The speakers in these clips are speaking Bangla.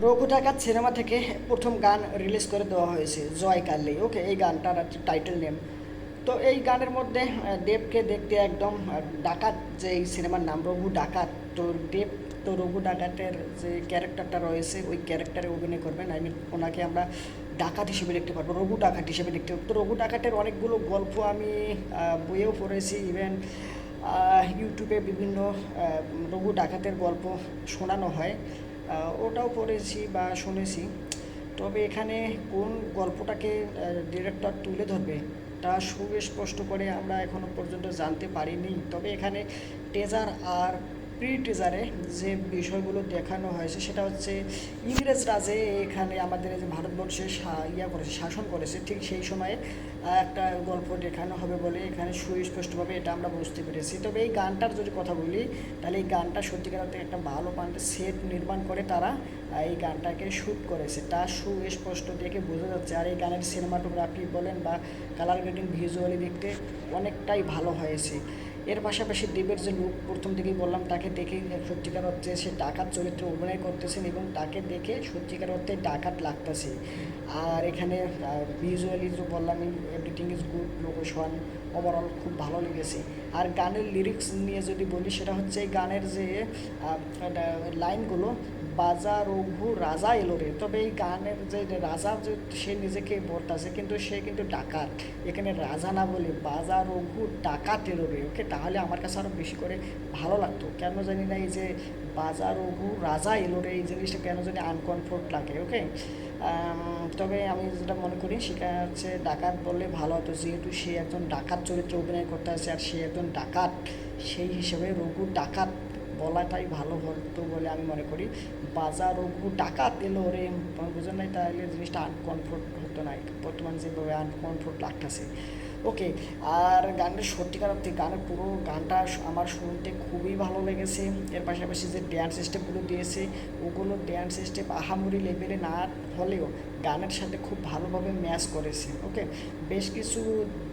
রঘু ডাকাত সিনেমা থেকে প্রথম গান রিলিজ করে দেওয়া হয়েছে জয় কালী। ওকে, এই গানটার টাইটেল নেম। তো এই গানের মধ্যে দেবকে দেখতে একদম ডাকাত, যে এই সিনেমার নাম রঘু ডাকাত। তো দেব তো রঘু ডাকাতের যে ক্যারেক্টারটা রয়েছে ওই ক্যারেক্টারে অভিনয় করবেন। আই মিন ওনাকে আমরা ডাকাত হিসেবে দেখতে পারবো, রঘু ডাকাত হিসেবে দেখতে পারবো। তো রঘু ডাকাতের অনেকগুলো গল্প আমি বইয়েও পড়েছি, ইভেন ইউটিউবে বিভিন্ন রঘু ডাকাতের গল্প শোনানো হয়, ওটাও পড়েছি বা শুনেছি। তবে এখানে কোন গল্পটাকে ডিরেক্টর তুলে ধরবে তা সুস্পষ্ট করে আমরা এখনও পর্যন্ত জানতে পারিনি। তবে এখানে টেজার আর প্রি টিজারে যে বিষয়গুলো দেখানো হয়েছে সেটা হচ্ছে ইংরেজরা যে এখানে আমাদের এই যে ভারতবর্ষে করেছে, শাসন করেছে, ঠিক সেই সময়ে একটা গল্প দেখানো হবে বলে এখানে সুস্পষ্টভাবে এটা আমরা বুঝতে পেরেছি। তবে এই গানটার যদি কথা বলি তাহলে এই গানটা সত্যিকার অর্থে একটা ভালো পান্ডে সেট নির্মাণ করে তারা এই গানটাকে শ্যুট করেছে, তা সুস্পষ্ট দেখে বোঝা যাচ্ছে। আর এই গানের সিনেমাটোগ্রাফি বলেন বা কালার গ্রেডিং ভিজুয়ালি দেখতে অনেকটাই ভালো হয়েছে। এর পাশাপাশি দেবের যে লুক প্রথম থেকেই বললাম, তাকে দেখেই সত্যিকার অর্থে সে ডাকাত চরিত্রে অভিনয় করতেছেন এবং তাকে দেখে সত্যিকার অর্থে ডাকাত লাগতেছে। আর এখানে ভিজুয়ালি যে বললাম, everything is good, location overall খুব ভালো লেগেছে। আর গানের লিরিক্স নিয়ে যদি বলি সেটা হচ্ছে এই গানের যে লাইনগুলো, বাজা রঘু রাজা এলো রে। তবে এই গানের যে রাজা, যে সে নিজেকে বলতেছে কিন্তু সে কিন্তু ডাকাত, এখানে রাজা না বলে বাজা রঘু ডাকাত এলো রে। ওকে, তাহলে আমার কাছে আরও বেশি করে ভালো লাগতো। কেন জানি না এই যে বাজা রঘু রাজা এলো রে, এই জিনিসটা কেন জানি আনকমফোর্ট লাগে। ওকে, তবে আমি যেটা মনে করি সেটা হচ্ছে ডাকাত বললে ভালো হতো, যেহেতু সে একজন ডাকাত চরিত্রে অভিনয় করতে আছে আর সে একজন ডাকাত, সেই হিসেবে রঘু ডাকাত বলাটাই ভালো হতো বলে আমি মনে করি। বাজার রঘু ডাকাত এলো রে, বুঝেন নাই, তাহলে জিনিসটা আনকমফোর্ট হতো না, বর্তমান যেভাবে আনকমফোর্ট লাগতেছে। ওকে, আর গানের সত্যিকার অর্থে গানের পুরো গানটা আমার শুনতে খুবই ভালো লেগেছে। এর পাশাপাশি যে ড্যান্স স্টেপগুলো দিয়েছে ওগুলো ড্যান্স স্টেপ আহামরি লেভেলে না হলেও গানের সাথে খুব ভালোভাবে ম্যাচ করেছে। ওকে, বেশ কিছু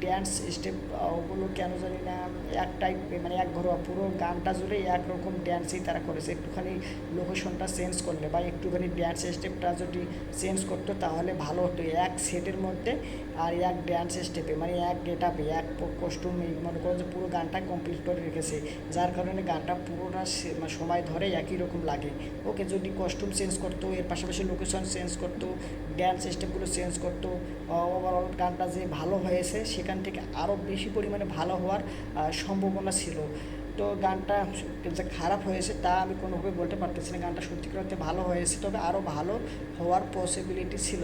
ড্যান্স স্টেপ ওগুলো কেন জানি না এক টাইপ, মানে এক ঘরোয়া, পুরো গানটা জুড়ে একরকম ড্যান্সই তারা করেছে। একটুখানি লোকেশনটা চেঞ্জ করলে বা একটুখানি ড্যান্স স্টেপটা যদি চেঞ্জ করতো তাহলে ভালো হতো। এক সেটের মধ্যে আর এক ড্যান্স স্টেপে, মানে এক গেট আপে, এক কস্টিউমে মনে করো যে পুরো গানটা কমপ্লিট করে রেখেছে, যার কারণে গানটা পুরোটা সময় ধরে একই রকম লাগে। ওকে, যদি কস্টিউম চেঞ্জ করতো, এর পাশাপাশি লোকেশন চেঞ্জ করতো, ড্যান্স স্টেপগুলো চেঞ্জ করতো, ওভারঅল গানটা যে ভালো হয়েছে সেখান থেকে আরও বেশি পরিমাণে ভালো হওয়ার সম্ভাবনা ছিল। তো গানটা যে খারাপ হয়েছে তা আমি কোনোভাবে বলতে পারতেছি না, গানটা সত্যিকার অর্থে ভালো হয়েছে, তবে আরও ভালো হওয়ার পসিবিলিটি ছিল।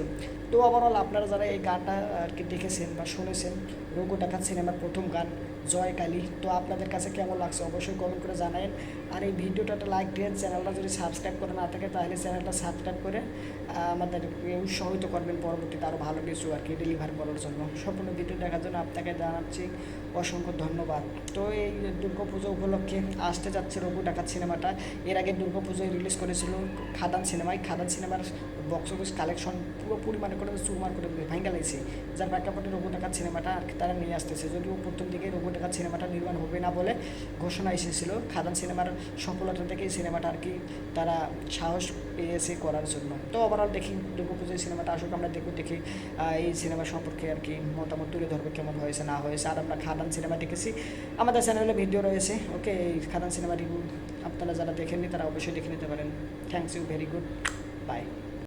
তো ওভারঅল আপনারা যারা এই গানটা আর কি দেখেছেন বা শুনেছেন, রঘু ডাকাত সিনেমার প্রথম গান জয় কালী, তো আপনাদের কাছে কেমন লাগছে অবশ্যই কমেন্ট করে জানাবেন। আর এই ভিডিওটা লাইক দিয়ে চ্যানেলটা যদি সাবস্ক্রাইব করে না থাকে তাহলে চ্যানেলটা সাবস্ক্রাইব করে আমাদের উৎসাহিত করবেন পরবর্তীতে আরও ভালো কিছু আর কি ডেলিভার করার জন্য। সম্পূর্ণ ভিডিও দেখার জন্য আপনাকে জানাচ্ছি অসংখ্য ধন্যবাদ। তো এই দুর্গাপুজো উপলক্ষে আসতে যাচ্ছে রঘু ডাকাত সিনেমাটা। এর আগে দুর্গাপুজোয় রিলিজ করেছিল খাদান সিনেমায়। খাদান সিনেমার বক্স অফিস কালেকশন পুরোপুরি মানে করে চুরমার করে ভাঙ্গা লাগছে, যার প্রেক্ষাপটে রঘু ডাকাত সিনেমাটা আর তারা নিয়ে আসতেছে। যদিও প্রথম দিকে রঘু ডাকাত সিনেমাটা নির্মাণ হবে না বলে ঘোষণা এসেছিল, খাদান সিনেমার সফলতা থেকে এই সিনেমাটা আর কি তারা সাহস পেয়েছে করার জন্য। তো ওভারঅল দেখি দুর্গাপুজোয় সিনেমাটা আসুক, আমরা দেখি এই সিনেমা সম্পর্কে আর কি মতামত তুলে ধরবে কেমন হয়েছে না হয়েছে। আর আমরা খাদান সিনেমা দেখেছি, আমাদের চ্যানেলে ভিডিও রয়েছে। ওকে, এই খাদান সিনেমা রিভিউ আপনারা যারা দেখেননি তারা অবশ্যই দেখে নিতে পারেন। Thanks you, very good, by.